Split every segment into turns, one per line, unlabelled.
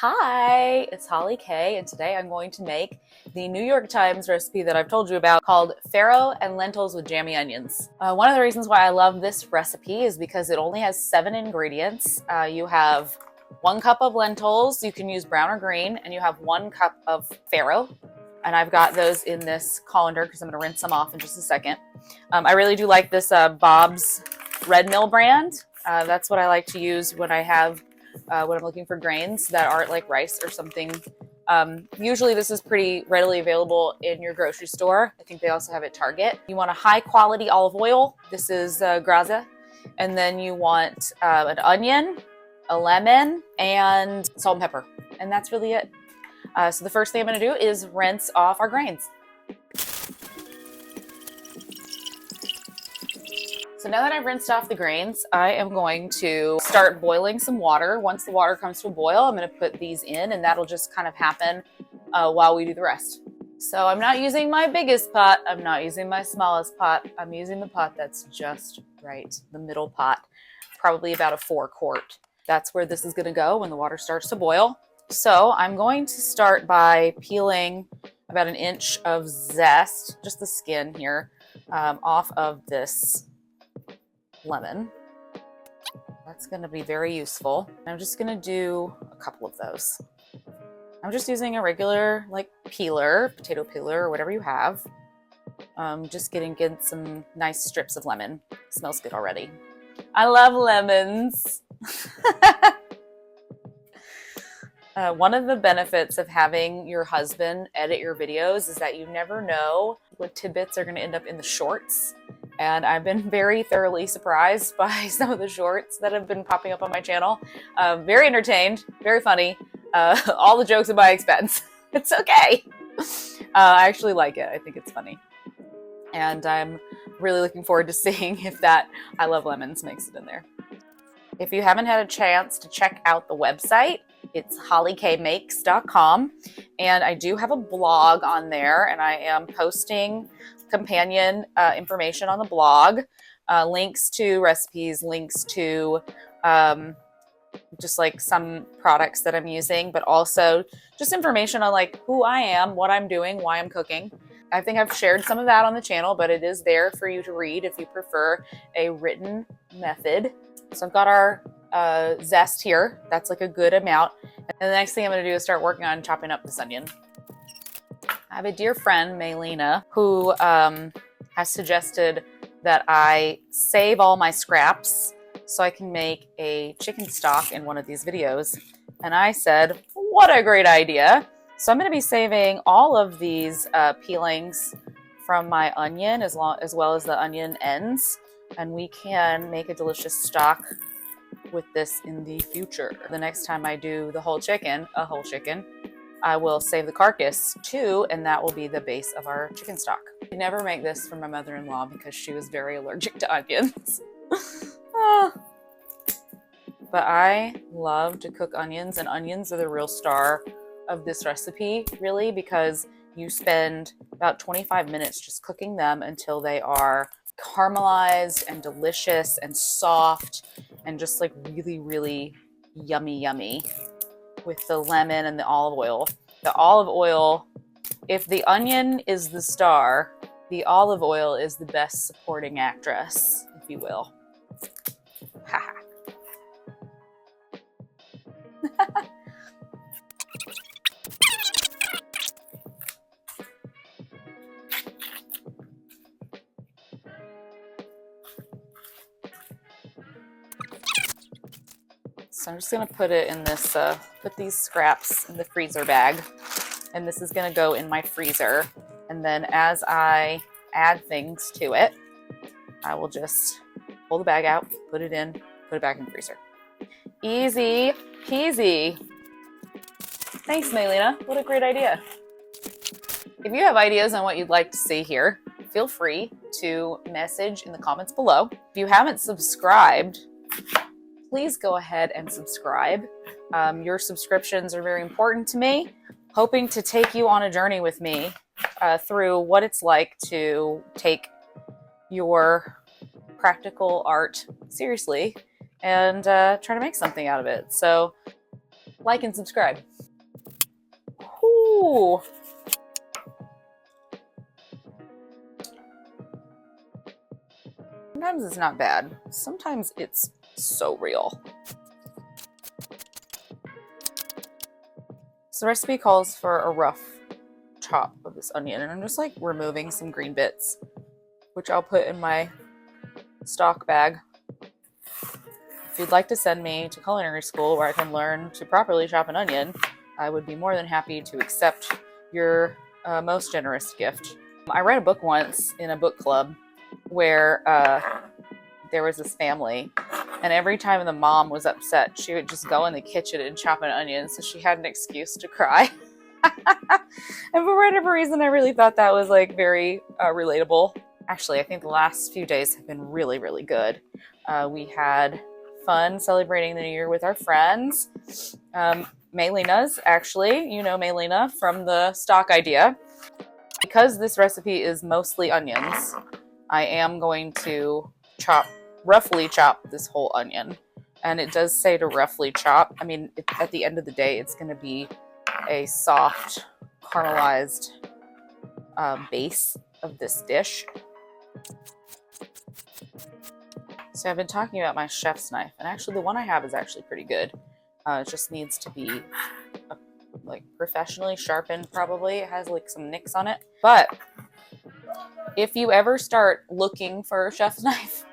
Hi, it's Holly K, and today I'm going to make the New York Times recipe that I've told you about called Faro and Lentils with Jammy onions. One of the reasons why I love this recipe is because it only has 7 ingredients. You have 1 cup of lentils, you can use brown or green, and you have 1 cup of Faro. And I've got those in this colander because I'm going to rinse them off in just a second. I really do like this Bob's Red Mill brand. That's what I like to use when I have when I'm looking for grains that aren't like rice or something. Usually this is pretty readily available in your grocery store. I think they also have it at Target. You want a high quality olive oil. This is Graza. And then you want an onion, a lemon, and salt and pepper. And that's really it. So the first thing I'm going to do is rinse off our grains. So now that I've rinsed off the grains, I am going to start boiling some water. Once the water comes to a boil, I'm going to put these in, and that'll just kind of happen while we do the rest. So I'm not using my biggest pot. I'm not using my smallest pot. I'm using the pot that's just right, the middle pot, probably about a 4-quart. That's where this is going to go when the water starts to boil. So I'm going to start by peeling about 1 inch of zest, just the skin here, off of this lemon. That's going to be very useful. I'm just going to do a couple of those. I'm just using a regular like peeler, potato peeler, or whatever you have. Just getting some nice strips of lemon. Smells good already. I love lemons. One of the benefits of having your husband edit your videos is that you never know what tidbits are going to end up in the shorts. And I've been very thoroughly surprised by some of the shorts that have been popping up on my channel. Very entertained, very funny. All the jokes at my expense. It's okay. I actually like it. I think it's funny. And I'm really looking forward to seeing if that I Love Lemons makes it in there. If you haven't had a chance to check out the website, it's hollykmakes.com. And I do have a blog on there, and I am posting companion information on the blog, links to recipes, links to just like some products that I'm using, but also just information on like who I am, what I'm doing, why I'm cooking. I think I've shared some of that on the channel, but it is there for you to read if you prefer a written method. So I've got our zest here. That's like a good amount. And the next thing I'm going to do is start working on chopping up this onion. I have a dear friend, Maylena, who has suggested that I save all my scraps so I can make a chicken stock in one of these videos. And I said, what a great idea. So I'm going to be saving all of these peelings from my onion as well as the onion ends. And we can make a delicious stock with this in the future. The next time I do the whole chicken, I will save the carcass too, and that will be the base of our chicken stock. I never make this for my mother-in-law because she was very allergic to onions. But I love to cook onions, and onions are the real star of this recipe, really, because you spend about 25 minutes just cooking them until they are caramelized and delicious and soft and just like really, really yummy with the lemon and the olive oil. The olive oil, if the onion is the star, the olive oil is the best supporting actress, if you will. Haha. So I'm just going to put it in this, put these scraps in the freezer bag, and this is going to go in my freezer. And then as I add things to it, I will just pull the bag out, put it in, put it back in the freezer. Easy peasy. Thanks, Maylena. What a great idea. If you have ideas on what you'd like to see here, feel free to message in the comments below. If you haven't subscribed, please go ahead and subscribe. Your subscriptions are very important to me. Hoping to take you on a journey with me through what it's like to take your practical art seriously and try to make something out of it. So like and subscribe. Ooh. Sometimes it's not bad. Sometimes it's so real. So the recipe calls for a rough chop of this onion, and I'm just like removing some green bits, which I'll put in my stock bag. If you'd like to send me to culinary school where I can learn to properly chop an onion, I would be more than happy to accept your most generous gift. I read a book once in a book club where there was this family, and every time the mom was upset, she would just go in the kitchen and chop an onion so she had an excuse to cry. And for whatever reason, I really thought that was like very relatable. Actually, I think the last few days have been really, really good. We had fun celebrating the new year with our friends. Maylina's, actually, you know Maylina from the stock idea. Because this recipe is mostly onions, I am going to roughly chop this whole onion. And it does say to roughly chop. I mean, at the end of the day, it's going to be a soft, caramelized base of this dish. So I've been talking about my chef's knife, and actually the one I have is actually pretty good. It just needs to be like professionally sharpened, probably. It has like some nicks on it. But if you ever start looking for a chef's knife,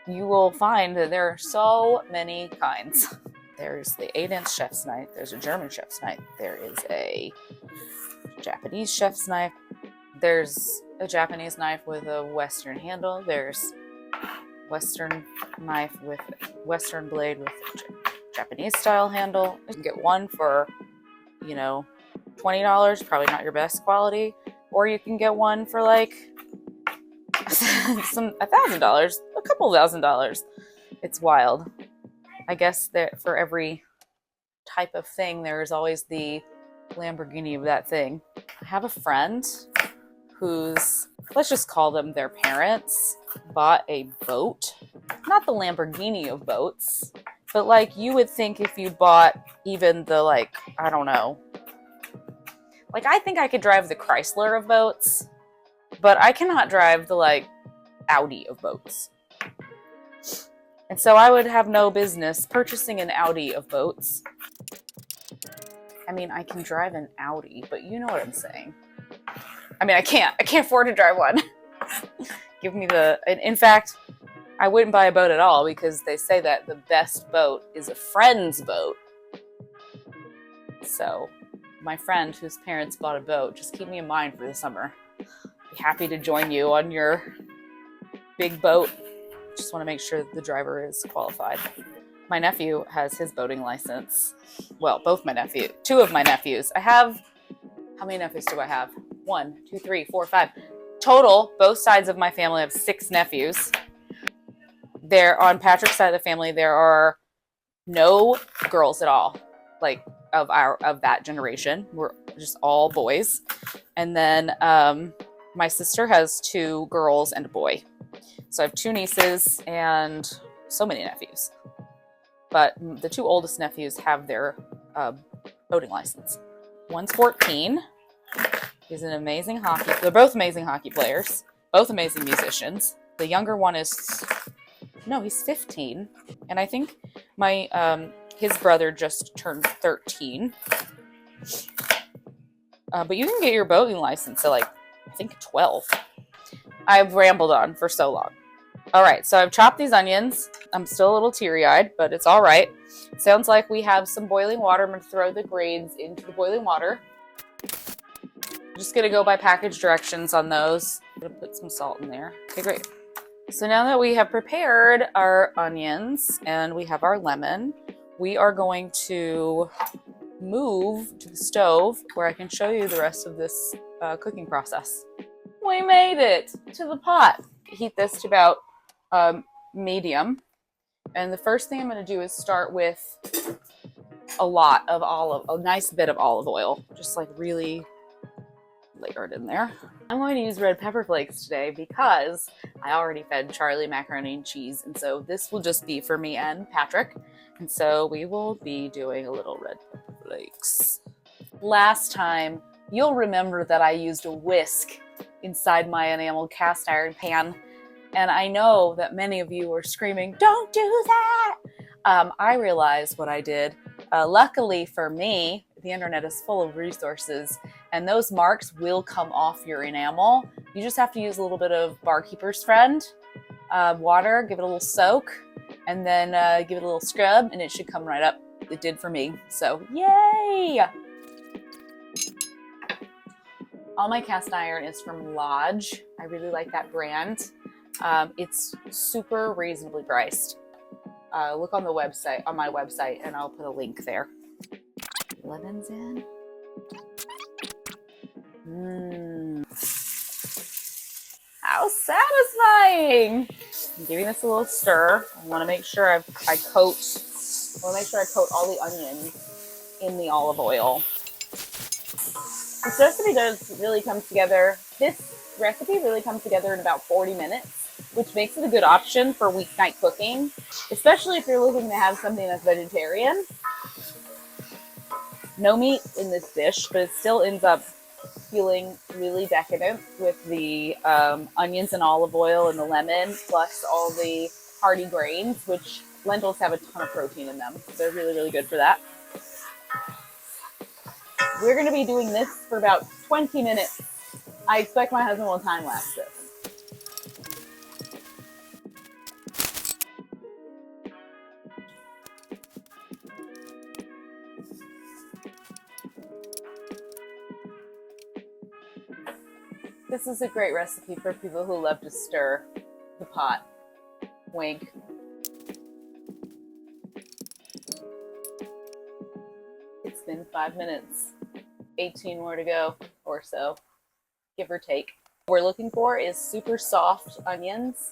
you will find that there are so many kinds. There's the 8-inch chef's knife, there's a German chef's knife, there is a Japanese chef's knife, there's a Japanese knife with a Western handle, there's Western knife with Western blade with a Japanese style handle. You can get one for, you know, $20, probably not your best quality, or you can get one for like $1,000, a couple $1,000. It's wild. I guess that for every type of thing, there is always the Lamborghini of that thing. I have a friend whose, let's just call them their parents, bought a boat. Not the Lamborghini of boats, but like you would think if you bought even the, like, I don't know. Like, I think I could drive the Chrysler of boats, but I cannot drive the, like, Audi of boats. And so I would have no business purchasing an Audi of boats. I mean, I can drive an Audi, but you know what I'm saying. I mean, I can't afford to drive one. Give me in fact, I wouldn't buy a boat at all because they say that the best boat is a friend's boat. So my friend whose parents bought a boat, just keep me in mind for the summer. Be happy to join you on your big boat. Just want to make sure that the driver is qualified. My nephew has his boating license. Well, two of my nephews. How many nephews do I have? 1, 2, 3, 4, 5. Total, both sides of my family have 6 nephews. There, on Patrick's side of the family, there are no girls at all, like of that generation. We're just all boys. And then my sister has 2 girls and a boy. So I have 2 nieces and so many nephews. But the 2 oldest nephews have their boating license. One's 14. He's an amazing they're both amazing hockey players, both amazing musicians. The younger one he's 15. And I think his brother just turned 13. But you can get your boating license at like, I think 12. I've rambled on for so long. All right, so I've chopped these onions. I'm still a little teary-eyed, but it's all right. Sounds like we have some boiling water. I'm going to throw the grains into the boiling water. I'm just going to go by package directions on those. I'm going to put some salt in there. Okay, great. So now that we have prepared our onions and we have our lemon, we are going to move to the stove where I can show you the rest of this cooking process. We made it to the pot. Heat this to about medium. And the first thing I'm going to do is start with a nice bit of olive oil, just like really layered in there. I'm going to use red pepper flakes today because I already fed Charlie macaroni and cheese, and so this will just be for me and Patrick. And so we will be doing a little red pepper flakes. Last time, you'll remember that I used a whisk inside my enameled cast iron pan, and I know that many of you were screaming, "Don't do that!" I realized what I did. Luckily for me, the internet is full of resources, and those marks will come off your enamel. You just have to use a little bit of Barkeeper's Friend, water, give it a little soak, and then give it a little scrub, and it should come right up. It did for me, so yay! All my cast iron is from Lodge. I really like that brand. It's super reasonably priced. Look on the website, on my website, and I'll put a link there. Lemons in. How satisfying! I'm giving this a little stir. I want to make sure I coat all the onions in the olive oil. This recipe really comes together in about 40 minutes, which makes it a good option for weeknight cooking, especially if you're looking to have something that's vegetarian. No meat in this dish, but it still ends up feeling really decadent with the onions and olive oil and the lemon, plus all the hearty grains, which lentils have a ton of protein in them. So they're really, really good for that. We're going to be doing this for about 20 minutes. I expect my husband will time-lapse this. This is a great recipe for people who love to stir the pot. Wink. It's been 5 minutes. 18 more to go or so, give or take. What we're looking for is super soft onions.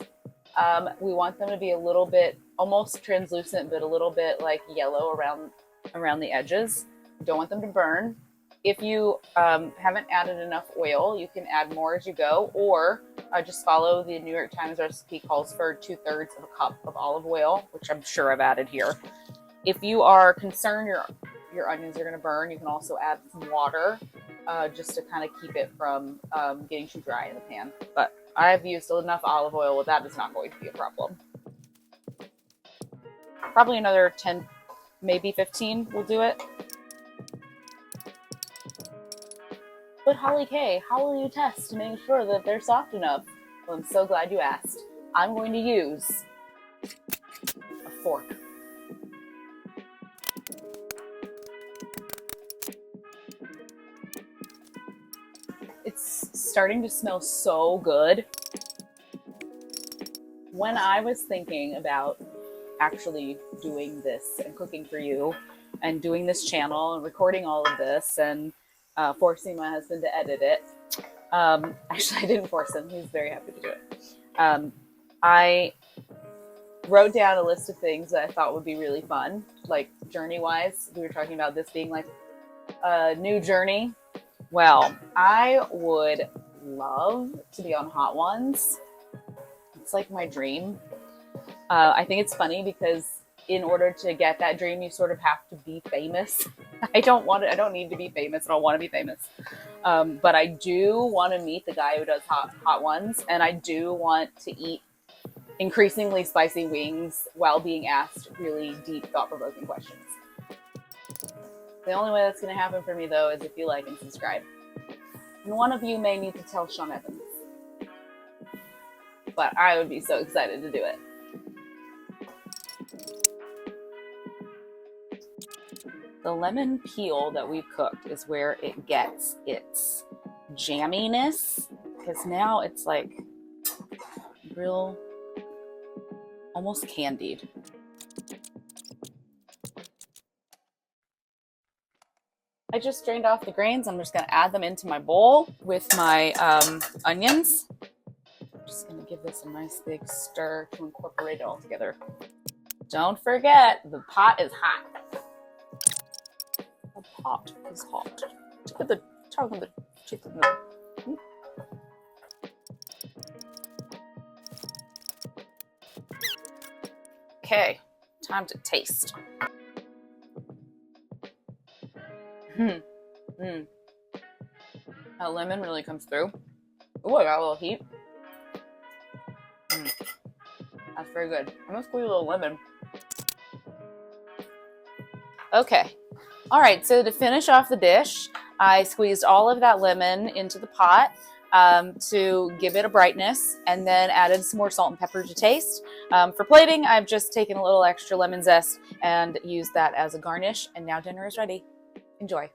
We want them to be a little bit, almost translucent, but a little bit like yellow around the edges. We don't want them to burn. If you haven't added enough oil, you can add more as you go, or just follow the New York Times recipe calls for 2/3 of a cup of olive oil, which I'm sure I've added here. If you are concerned your onions are going to burn, you can also add some water just to kind of keep it from getting too dry in the pan. But I've used enough olive oil that is not going to be a problem. Probably another 10, maybe 15 will do it. But Holly K, how will you test to make sure that they're soft enough? Well, I'm so glad you asked. I'm going to use a fork. It's starting to smell so good. When I was thinking about actually doing this and cooking for you and doing this channel and recording all of this and forcing my husband to edit it, actually I didn't force him, he's very happy to do it. I wrote down a list of things that I thought would be really fun, like journey-wise. We were talking about this being like a new journey. Well, I would love to be on Hot Ones. It's like my dream. I think it's funny because in order to get that dream, you sort of have to be famous. I don't need to be famous. I don't want to be famous. But I do want to meet the guy who does Hot Ones, and I do want to eat increasingly spicy wings while being asked really deep, thought-provoking questions. The only way that's going to happen for me, though, is if you like and subscribe. And one of you may need to tell Sean Evans. But I would be so excited to do it. The lemon peel that we've cooked is where it gets its jamminess, because now it's like real, almost candied. I just drained off the grains. I'm just going to add them into my bowl with my onions. I'm just going to give this a nice big stir to incorporate it all together. Don't forget, the pot is hot. The pot is hot. Put the tongue in the chicken. Okay, time to taste. Mm. Mm. That lemon really comes through. Oh, I got a little heat. Mm. That's very good. I'm gonna squeeze a little lemon. Okay. All right, so to finish off the dish, I squeezed all of that lemon into the pot to give it a brightness, and then added some more salt and pepper to taste. For plating, I've just taken a little extra lemon zest and used that as a garnish, and now dinner is ready. Enjoy.